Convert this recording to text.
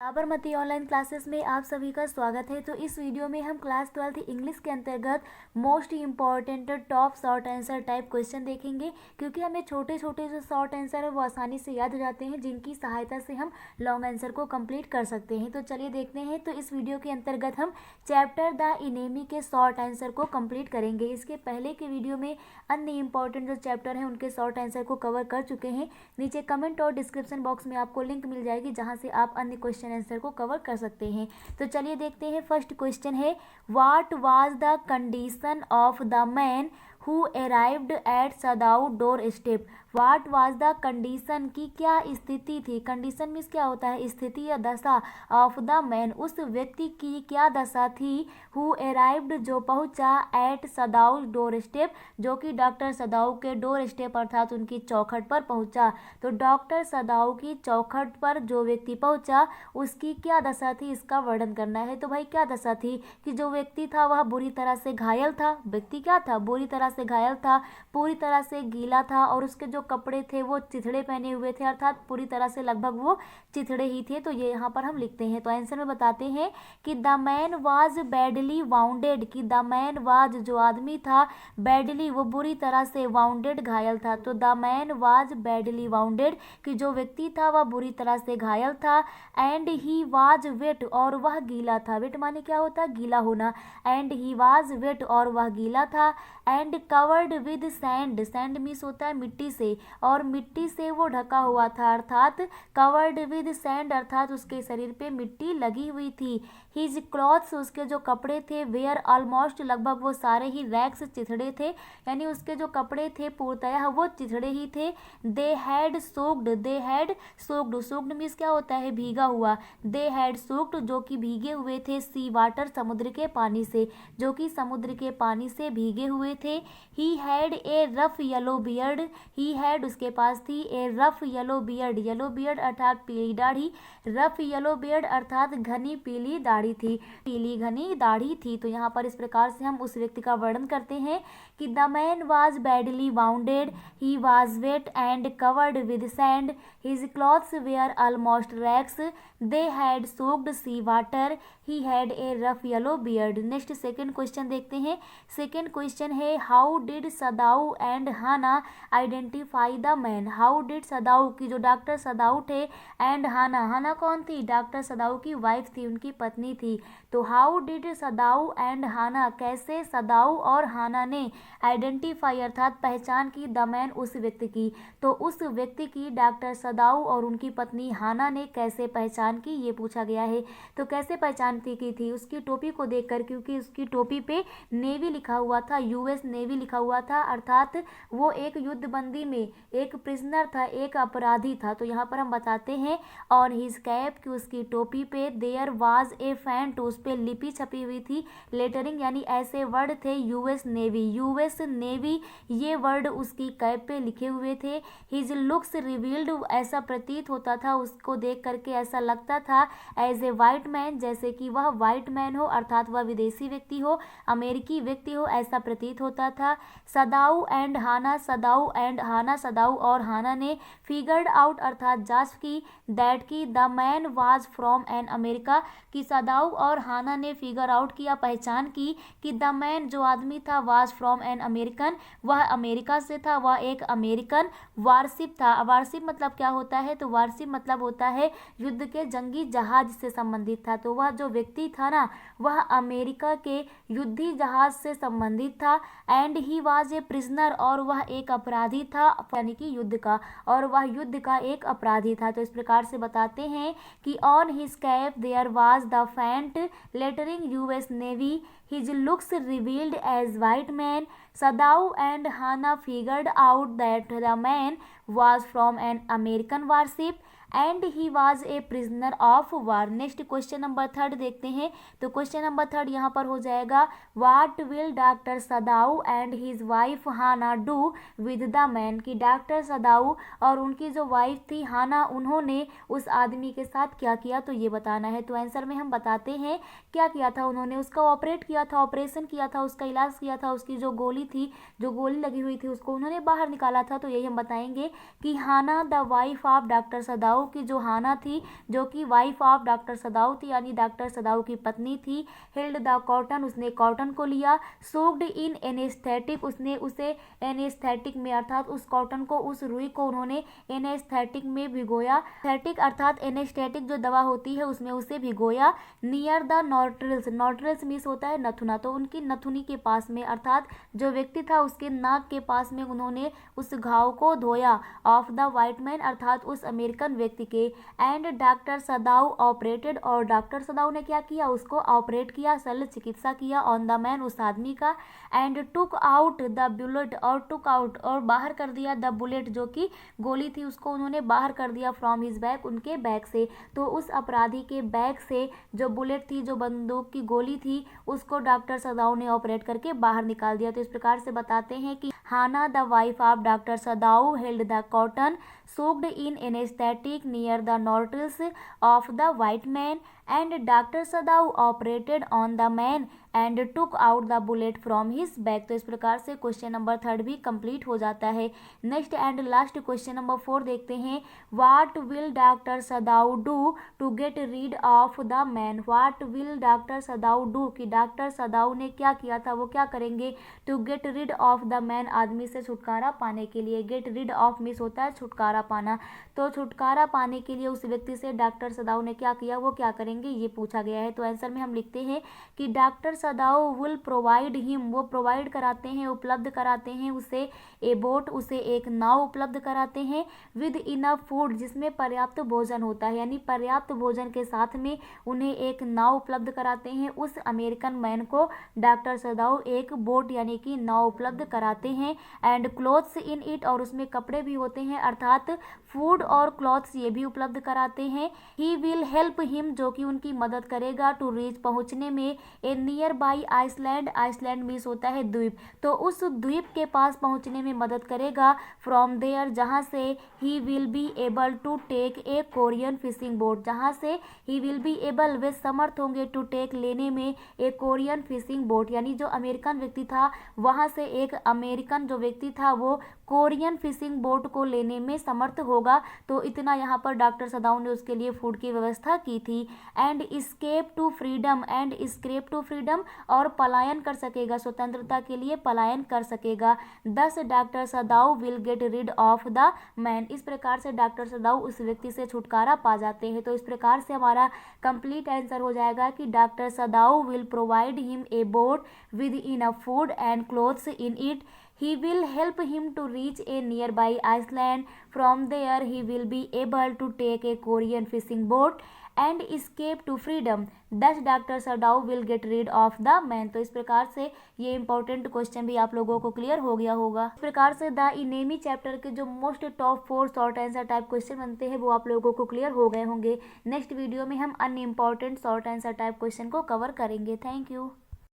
Sabarmati online classes में आप सभी का स्वागत है। तो इस वीडियो में हम क्लास 12 इंग्लिश के अंतर्गत most important top short answer type question देखेंगे, क्योंकि हमें छोटे छोटे जो शॉर्ट आंसर है वो आसानी से याद हो जाते हैं, जिनकी सहायता से हम लॉन्ग आंसर को कंप्लीट कर सकते हैं। तो चलिए देखते हैं। तो इस वीडियो के अंतर्गत हम चैप्टर द इनेमी के शॉर्ट आंसर को कंप्लीट करेंगे। इसके पहले के वीडियो में अन्य इंपॉर्टेंट जो चैप्टर हैं उनके शॉर्ट आंसर को कवर कर चुके हैं। नीचे कमेंट और डिस्क्रिप्शन बॉक्स में आपको लिंक मिल जाएगी, जहाँ से आप अन्य क्वेश्चन आंसर को कवर कर सकते हैं। तो चलिए देखते हैं। फर्स्ट क्वेश्चन है, what was the condition of the man who arrived at Sadao doorstep. What was the condition की क्या स्थिति थी। कंडीशन मीन्स क्या होता है, स्थिति या दशा। ऑफ द मैन उस व्यक्ति की क्या दशा थी। हु अराइव्ड जो पहुंचा, एट सदाऊ डोर स्टेप जो कि डॉक्टर सदाऊ के डोर स्टेप अर्थात उनकी चौखट पर पहुंचा। तो डॉक्टर सदाऊ की चौखट पर जो व्यक्ति पहुंचा उसकी क्या दशा थी, इसका वर्णन करना है। तो भाई क्या दशा थी कि जो व्यक्ति था वह बुरी तरह से घायल था। व्यक्ति क्या था, बुरी तरह से घायल था, पूरी तरह से गीला था और उसके जो कपड़े थे वो चिथड़े पहने हुए थे, अर्थात पूरी तरह से लगभग वो चिथड़े ही थे। तो ये यहाँ पर हम लिखते हैं। तो आंसर में बताते हैं कि the man was badly bounded, कि द मैन वाज जो आदमी था, बैडली वो बुरी तरह से, वाउंडेड घायल था। तो the man was badly bounded कि जो व्यक्ति था वह बुरी तरह से घायल था। एंड ही वाज वेट और वह गीला था। वेट माने क्या होता है, गीला होना। एंड ही वाज वेट और वह गीला था। And covered with sand, sand means होता है मिट्टी से, और मिट्टी से वो ढका हुआ था, अर्थात कवर्ड विद सैंड अर्थात उसके शरीर पे मिट्टी लगी हुई थी। हिज क्लॉथ्स उसके जो कपड़े थे, वेयर ऑलमोस्ट लगभग वो सारे ही रैक्स चिथड़े थे, यानी उसके जो कपड़े थे पूर्णतः वो चिथड़े ही थे। दे had soaked, they had soaked, soaked means क्या होता है, भीगा हुआ। दे हैड सोक्ड जो कि भीगे हुए थे, सी वाटर समुद्र के पानी से, जो कि समुद्र के पानी से भीगे हुए थे। ही had a rough yellow beard, he had उसके पास थी, ए rough yellow beard, yellow beard अर्थात पीली दाढ़ी, रफ येलो बियर्ड अर्थात घनी पीली दाढ़ी थी, पीली घनी दाढ़ी थी। तो यहाँ पर इस प्रकार से हम उस व्यक्ति का वर्णन करते हैं कि the man was badly wounded, he was wet and covered with sand, his clothes were almost rags, they had soaked sea water, he had a rough yellow beard. Next second question देखते हैं। Second question है, how did Sadao and Hana identify the man. How did Sadao की जो doctor सदाऊ थे, and हाना, हाना कौन थी, doctor सदाऊ की wife थी, उनकी पत्नी थी। तो हाउ डिड सदाऊ एंड हाना, कैसे सदाऊ और हाना ने आइडेंटिफाई अर्थात पहचान की, द मैन उस व्यक्ति की। तो उस व्यक्ति की डॉक्टर सदाऊ और उनकी पत्नी हाना ने कैसे पहचान की, ये पूछा गया है। तो कैसे पहचान की थी, उसकी टोपी को देखकर, क्योंकि उसकी टोपी पे नेवी लिखा हुआ था, यूएस नेवी लिखा हुआ था, अर्थात वो एक युद्धबंदी में एक प्रिजनर था, एक अपराधी था। तो यहाँ पर हम बताते हैं ऑन हिज कैप कि उसकी टोपी पे देयर वाज ए फैंट, उस पे लिपि छपी हुई थी, लेटरिंग यानी ऐसे वर्ड थे, यूएस नेवी, यूएस नेवी ये वर्ड उसकी कैप पे लिखे हुए थे। हिज लुक्स रिवील्ड, ऐसा प्रतीत होता था, उसको देख करके ऐसा लगता था, एज ए वाइट मैन, जैसे कि वह वाइट मैन हो, अर्थात वह विदेशी व्यक्ति हो, अमेरिकी व्यक्ति हो, ऐसा प्रतीत होता था। सदाऊ एंड हाना, सदाऊ एंड हाना, सदाऊ और हाना ने फिगर्ड आउट अर्थात जांच की, दैट की the man was from an America, कि सदाऊ और हाना ने फिगर आउट किया, पहचान की कि द मैन जो आदमी था, वाज फ्रॉम एन अमेरिकन, वह अमेरिका से था, वह एक अमेरिकन वारशिप था। वारशिप मतलब क्या होता है, तो वारशिप मतलब होता है युद्ध के जंगी जहाज से संबंधित था। तो वह जो व्यक्ति था ना, वह अमेरिका के युद्धी जहाज से संबंधित था। And he was a prisoner, और वह एक अपराधी था, यानी कि युद्ध का, और वह युद्ध का एक अपराधी था। तो इस प्रकार से बताते हैं कि on his cap there was the faint lettering US Navy, his looks revealed as white man, Sadao and Hana figured out that the man was from an American warship and he was a prisoner of war. Next question number third देखते हैं। तो question number third यहाँ पर हो जाएगा, what will doctor Sadao and his wife Hana do with the man, कि doctor Sadao और उनकी जो वाइफ थी हाना, उन्होंने उस आदमी के साथ क्या किया, तो ये बताना है। तो आंसर में हम बताते हैं क्या किया था उन्होंने, उसका ऑपरेट किया था, ऑपरेशन किया था, उसका इलाज किया था, उसकी जो गोली थी, जो गोली लगी हुई थी, उसको उन्होंने बाहर निकाला था। तो यही हम बताएंगे कि Hana the wife of doctor सदाऊ सदाऊ की जो हाना थी, जो कि वाइफ ऑफ डॉक्टर सदाऊ थी, यानी डॉक्टर सदाऊ की पत्नी थी। हेल्ड द कॉटन, उसने कॉटन को लिया। सोक्ड इन एनेस्थेटिक, उसने उसे एनेस्थेटिक में अर्थात उस कॉटन को, उस रुई को उन्होंने एनेस्थेटिक में भिगोया। एस्थेटिक अर्थात एनेस्थेटिक जो दवा होती है उसमें उसे भिगोया। नियर द नॉट्रिल्स, नॉट्रिल्स मीन्स होता है नथुना, तो उनकी नथुनी के पास में अर्थात जो व्यक्ति था उसके नाक के पास में उन्होंने उस घाव को धोया। ऑफ द वाइट मैन अर्थात उस अमेरिकन व्यक्ति के। एंड डॉक्टर सदाऊ ऑपरेटेड, और डॉक्टर सदाऊ ने क्या किया, उसको ऑपरेट किया, शल्य चिकित्सा किया ऑन द मैन, उस आदमी का। And took out the bullet, और टुक आउट और बाहर कर दिया, द बुलेट जो कि गोली थी उसको उन्होंने बाहर कर दिया फ्रॉम हिज बैग, उनके बैग से। तो उस अपराधी के बैग से जो बुलेट थी, जो बंदूक की गोली थी, उसको डॉक्टर सदाऊ ने ऑपरेट करके बाहर निकाल दिया। तो इस प्रकार से बताते हैं कि Hana the wife of doctor Sadao held the cotton soaked in anesthetic near the nostrils of the white man, and Dr. Sadau operated on the man and took out the bullet from his back। तो इस प्रकार से question number 3 भी complete हो जाता है। Next and last question number 4 देखते हैं। What will doctor Sadao do to get rid of the man. What will doctor Sadao do, कि डॉक्टर सदाऊ ने क्या किया था, वो क्या करेंगे। To get rid of the man, आदमी से छुटकारा पाने के लिए। गेट रीड ऑफ मीन्स होता है छुटकारा पाना, तो छुटकारा पाने के लिए उस व्यक्ति से डॉक्टर सदाऊ ने क्या किया, वो क्या करेंगे, ये पूछा गया है। तो आंसर में हम लिखते हैं कि doctor Sadao will provide him, वो प्रोवाइड कराते हैं, उपलब्ध कराते हैं उसे, ए बोट, उसे एक नाव उपलब्ध कराते हैं, विद इनफ फूड, जिसमें पर्याप्त भोजन होता है, यानी पर्याप्त भोजन के साथ में उन्हें एक नाव उपलब्ध कराते हैं। उस अमेरिकन मैन को डॉक्टर सदाऊ एक बोट यानी कि नाव उपलब्ध कराते हैं। एंड क्लोथ्स इन इट, और उसमें कपड़े भी होते हैं, अर्थात फूड और क्लॉथ्स ये भी उपलब्ध कराते हैं। ही विल हेल्प हिम, जो कि उनकी मदद करेगा, टू रीच, पहुंचने में, a nearby island, island means होता है द्वीप, तो उस द्वीप के पास पहुंचने में मदद करेगा। फ्रॉम देयर, जहां से, he will be able to take a Korean fishing boat, जहां से ही विल बी एबल, वे समर्थ होंगे, टू टेक लेने में, ए कोरियन फिशिंग बोट, यानी जो अमेरिकन व्यक्ति था वहां से एक अमेरिकन जो व्यक्ति था वो कोरियन फिशिंग बोट को लेने में समर्थ होगा। तो इतना यहाँ पर डॉक्टर सदाऊ ने उसके लिए फूड की व्यवस्था की थी। And escape to freedom, and escape to freedom, और पलायन कर सकेगा, स्वतंत्रता के लिए पलायन कर सकेगा। Thus doctor Sadao will get rid of the man, इस प्रकार से डॉक्टर सदाऊ उस व्यक्ति से छुटकारा पा जाते हैं। तो इस प्रकार से हमारा कंप्लीट आंसर हो जाएगा कि doctor Sadao will provide him a boat with enough food and clothes in it. He will help him to reach a nearby island. From there, he will be able to take a Korean fishing boat and escape to freedom. Thus, Dr. Sadao will get rid of the man। तो इस प्रकार से ये important question भी आप लोगों को clear हो गया होगा। इस प्रकार से द इनेमी चैप्टर के जो most top 4 short answer type question बनते हैं वो आप लोगों को क्लियर हो गए होंगे। नेक्स्ट वीडियो में हम अन्य important short answer type question को कवर करेंगे। Thank you.